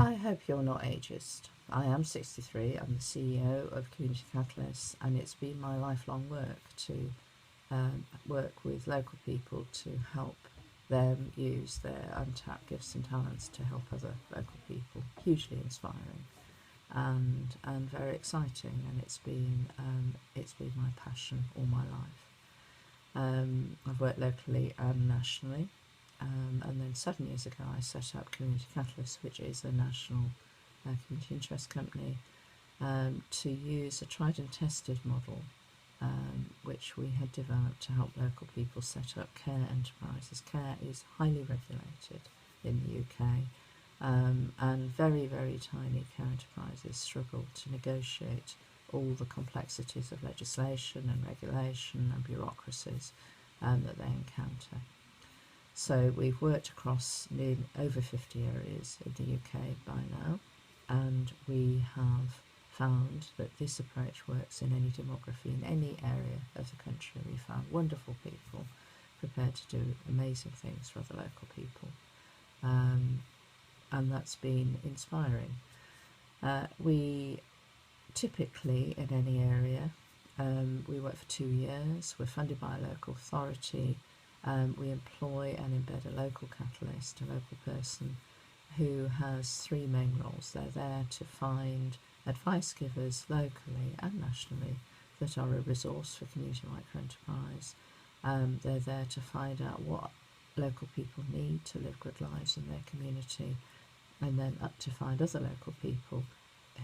I hope you're not ageist. I am 63, I'm the CEO of Community Catalysts, and it's been my lifelong work to work with local people to help them use their untapped gifts and talents to help other local people. Hugely inspiring and very exciting, and it's been my passion all my life. I've worked locally and nationally. And then 7 years ago I set up Community Catalyst, which is a national community interest company, to use a tried and tested model which we had developed to help local people set up care enterprises. Care is highly regulated in the UK, and very, very tiny care enterprises struggle to negotiate all the complexities of legislation and regulation and bureaucracies that they encounter. So we've worked across over 50 areas in the UK by now, and we have found that this approach works in any demography, in any area of the country. We found wonderful people prepared to do amazing things for other local people, and that's been inspiring. We typically, in any area, we work for 2 years, we're funded by a local authority. We employ and embed a local catalyst, a local person who has 3 main roles. They're there to find advice givers locally and nationally that are a resource for community microenterprise. They're there to find out what local people need to live good lives in their community, and then up to find other local people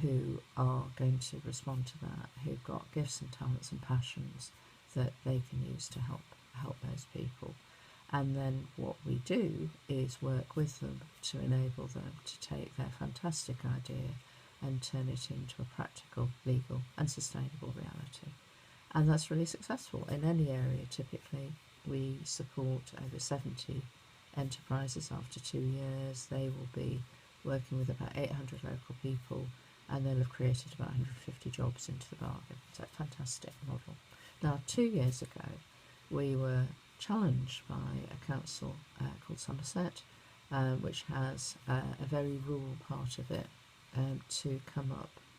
who are going to respond to that, who've got gifts and talents and passions that they can use to help those people. And then what we do is work with them to enable them to take their fantastic idea and turn it into a practical, legal and sustainable reality. And that's really successful. In any area, typically we support over 70 enterprises after 2 years. They will be working with about 800 local people, and they'll have created about 150 jobs into the bargain. It's a fantastic model. Now, 2 years ago, we were challenged by a council called Somerset, which has a very rural part of it, to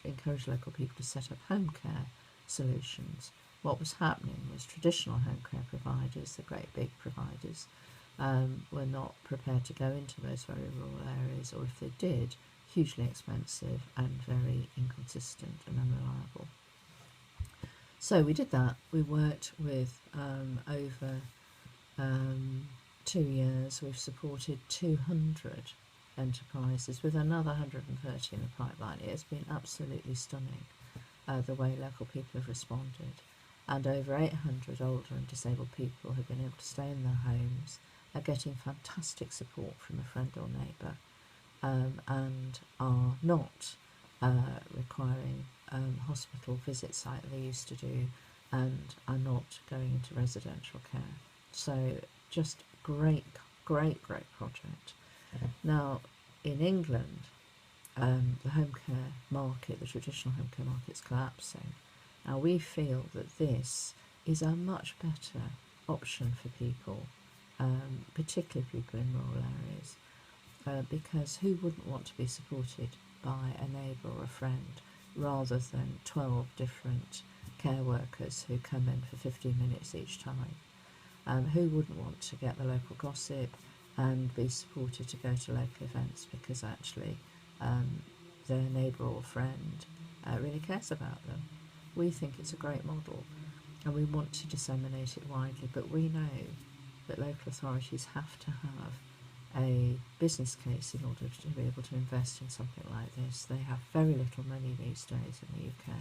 encourage local people to set up home care solutions. What was happening was traditional home care providers, the great big providers, were not prepared to go into those very rural areas, or if they did, hugely expensive and very inconsistent and unreliable. So we did that. We worked with over 2 years. We've supported 200 enterprises with another 130 in the pipeline. It has been absolutely stunning the way local people have responded, and over 800 older and disabled people have been able to stay in their homes, are getting fantastic support from a friend or neighbour, and are not requiring hospital visits like they used to do, and are not going into residential care. So just great project. Now, in England, the home care market, the traditional home care market, is collapsing. Now, we feel that this is a much better option for people, particularly people in rural areas, because who wouldn't want to be supported by a neighbour or a friend rather than 12 different care workers who come in for 15 minutes each time? Who wouldn't want to get the local gossip and be supported to go to local events because actually their neighbour or friend really cares about them? We think it's a great model, and we want to disseminate it widely, but we know that local authorities have to have a business case in order to be able to invest in something like this. They have very little money these days in the UK,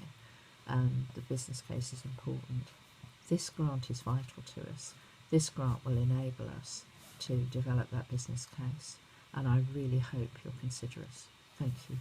and the business case is important. This grant is vital to us. This grant will enable us to develop that business case, and I really hope you'll consider us. Thank you.